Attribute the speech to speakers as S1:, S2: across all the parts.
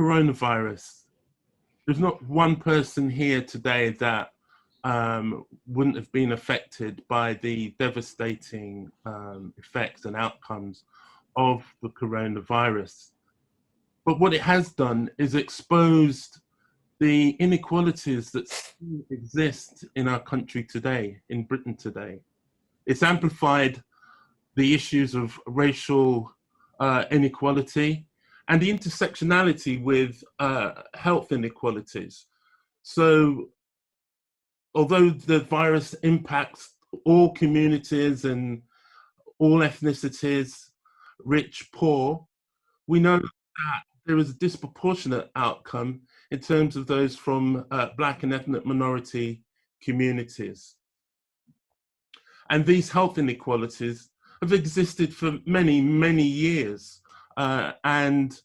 S1: coronavirus. There's not one person here today that wouldn't have been affected by the devastating effects and outcomes of the coronavirus. But what it has done is exposed the inequalities that still exist in our country today, in Britain today. It's amplified the issues of racial inequality and the intersectionality with health inequalities. So although the virus impacts all communities and all ethnicities, rich, poor, we know that there is a disproportionate outcome in terms of those from Black and ethnic minority communities. And these health inequalities have existed for many, many years. And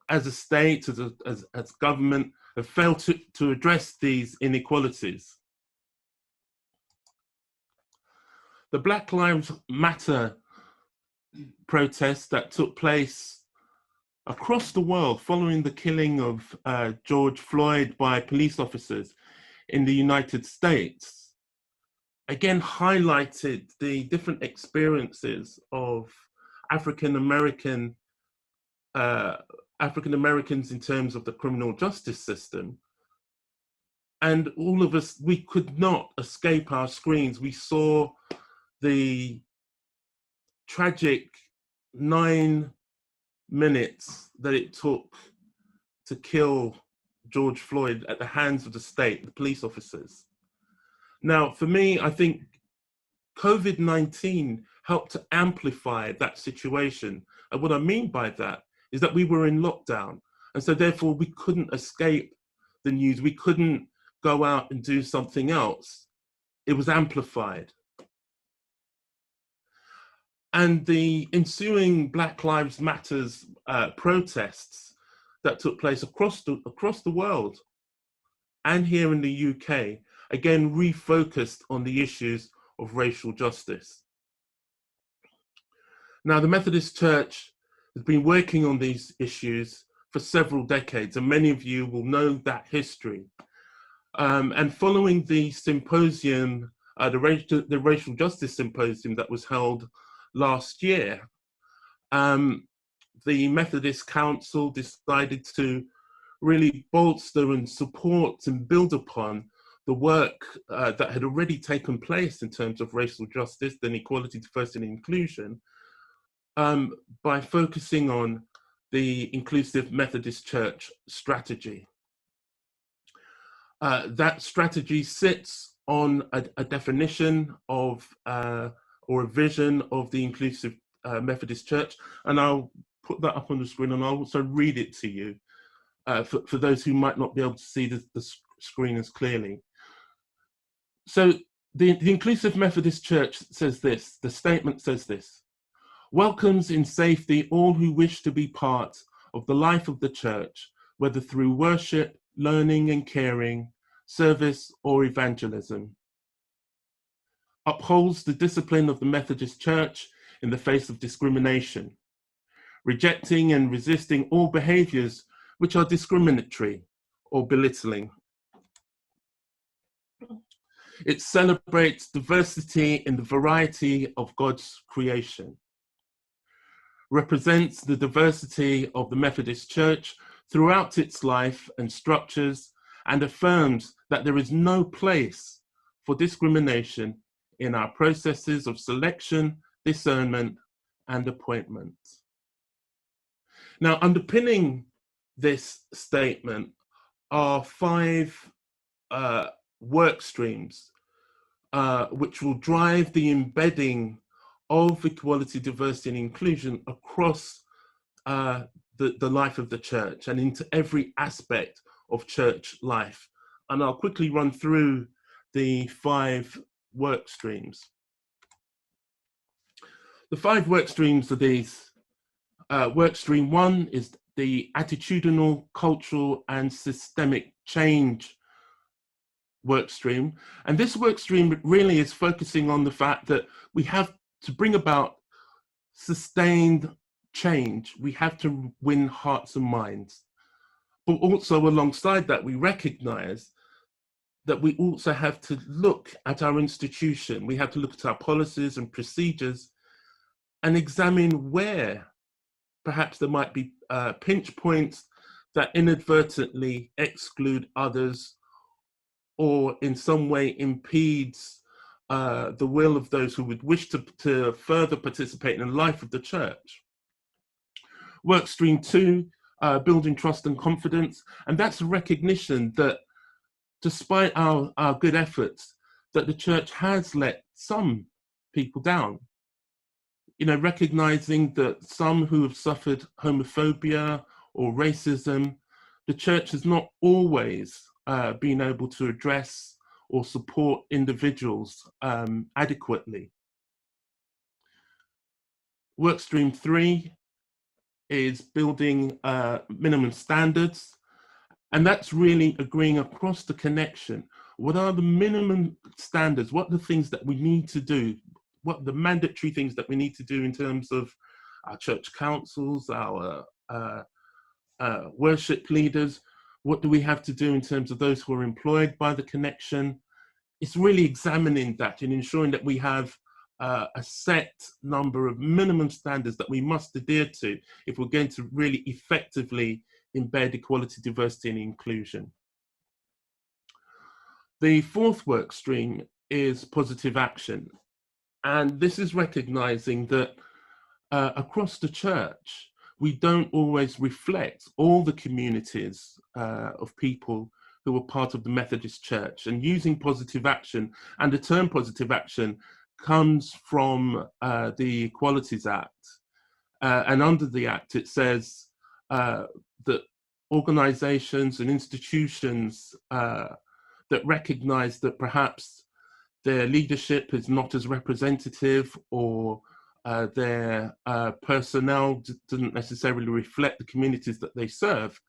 S1: as a state, as government, have failed to address these inequalities. The Black Lives Matter protests that took place across the world following the killing of George Floyd by police officers in the United States, again highlighted the different experiences of African Americans in terms of the criminal justice system. And all of us, we could not escape our screens. We saw the tragic 9 minutes that it took to kill George Floyd at the hands of the state, the police officers. Now, for me, I think COVID-19 helped to amplify that situation. And what I mean by that is that we were in lockdown. And so therefore we couldn't escape the news. We couldn't go out and do something else. It was amplified. And the ensuing Black Lives Matters protests that took place across the world and here in the UK, again, refocused on the issues of racial justice. Now, the Methodist Church has been working on these issues for several decades, and many of you will know that history. And following the symposium, the Racial Justice Symposium that was held last year, the Methodist Council decided to really bolster and support and build upon the work that had already taken place in terms of racial justice and equality, diversity, and inclusion by focusing on the Inclusive Methodist Church strategy. That strategy sits on a definition of or a vision of the Inclusive Methodist Church, and I'll put that up on the screen and I'll also read it to you for those who might not be able to see the screen as clearly. So the Inclusive Methodist Church says this, the statement says this: welcomes in safety all who wish to be part of the life of the church, whether through worship, learning and caring, service or evangelism. Upholds the discipline of the Methodist Church in the face of discrimination, rejecting and resisting all behaviours which are discriminatory or belittling. It celebrates diversity in the variety of God's creation, represents the diversity of the Methodist Church throughout its life and structures, and affirms that there is no place for discrimination in our processes of selection, discernment, and appointment. Now, underpinning this statement are 5 work streams which will drive the embedding of equality, diversity, and inclusion across the life of the church and into every aspect of church life. And I'll quickly run through the 5 work streams. The 5 work streams are these. Work stream 1 is the attitudinal, cultural, and systemic change work stream. And this work stream really is focusing on the fact that we have to bring about sustained change, we have to win hearts and minds. But also alongside that, we recognize that we also have to look at our institution. We have to look at our policies and procedures and examine where perhaps there might be pinch points that inadvertently exclude others or in some way impedes the will of those who would wish to further participate in the life of the church. Workstream 2, building trust and confidence, and that's a recognition that despite our good efforts, that the church has let some people down. You know, recognizing that some who have suffered homophobia or racism, the church has not always been able to address or support individuals adequately. Workstream 3 is building minimum standards, and that's really agreeing across the connection. What are the minimum standards? What are the things that we need to do? What are the mandatory things that we need to do in terms of our church councils, our worship leaders? What do we have to do in terms of those who are employed by the connection? It's really examining that and ensuring that we have a set number of minimum standards that we must adhere to if we're going to really effectively embed equality, diversity, and inclusion. The fourth work stream is positive action. And this is recognizing that across the church, we don't always reflect all the communities of people who are part of the Methodist Church. And using positive action, and the term positive action comes from the Equalities Act. And under the Act, it says that organizations and institutions that recognize that perhaps their leadership is not as representative, or their personnel doesn't necessarily reflect the communities that they serve,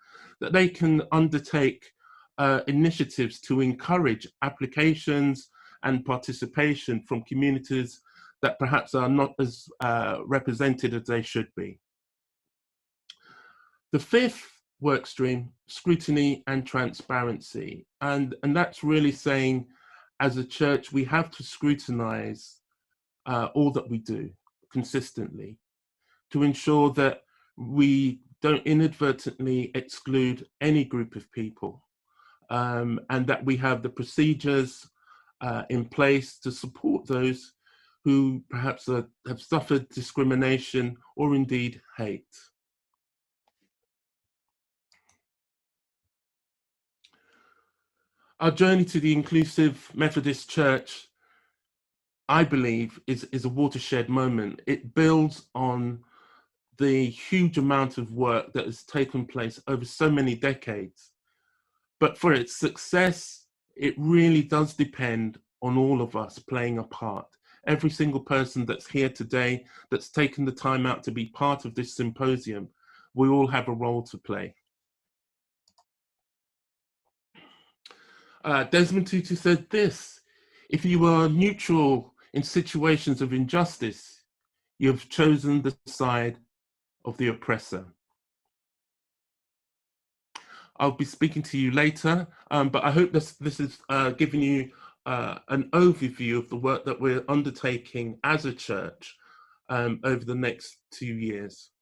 S1: that they can undertake initiatives to encourage applications and participation from communities that perhaps are not as represented as they should be. The fifth work stream, scrutiny and transparency. And that's really saying, as a church, we have to scrutinize all that we do consistently to ensure that we don't inadvertently exclude any group of people, and that we have the procedures in place to support those who perhaps have suffered discrimination or indeed hate. Our journey to the inclusive Methodist Church, I believe, is a watershed moment. It builds on the huge amount of work that has taken place over so many decades. But for its success, it really does depend on all of us playing a part. Every single person that's here today, that's taken the time out to be part of this symposium, we all have a role to play. Desmond Tutu said this: if you are neutral in situations of injustice, you have chosen the side of the oppressor. I'll be speaking to you later, but I hope this is giving you an overview of the work that we're undertaking as a church over the next 2 years.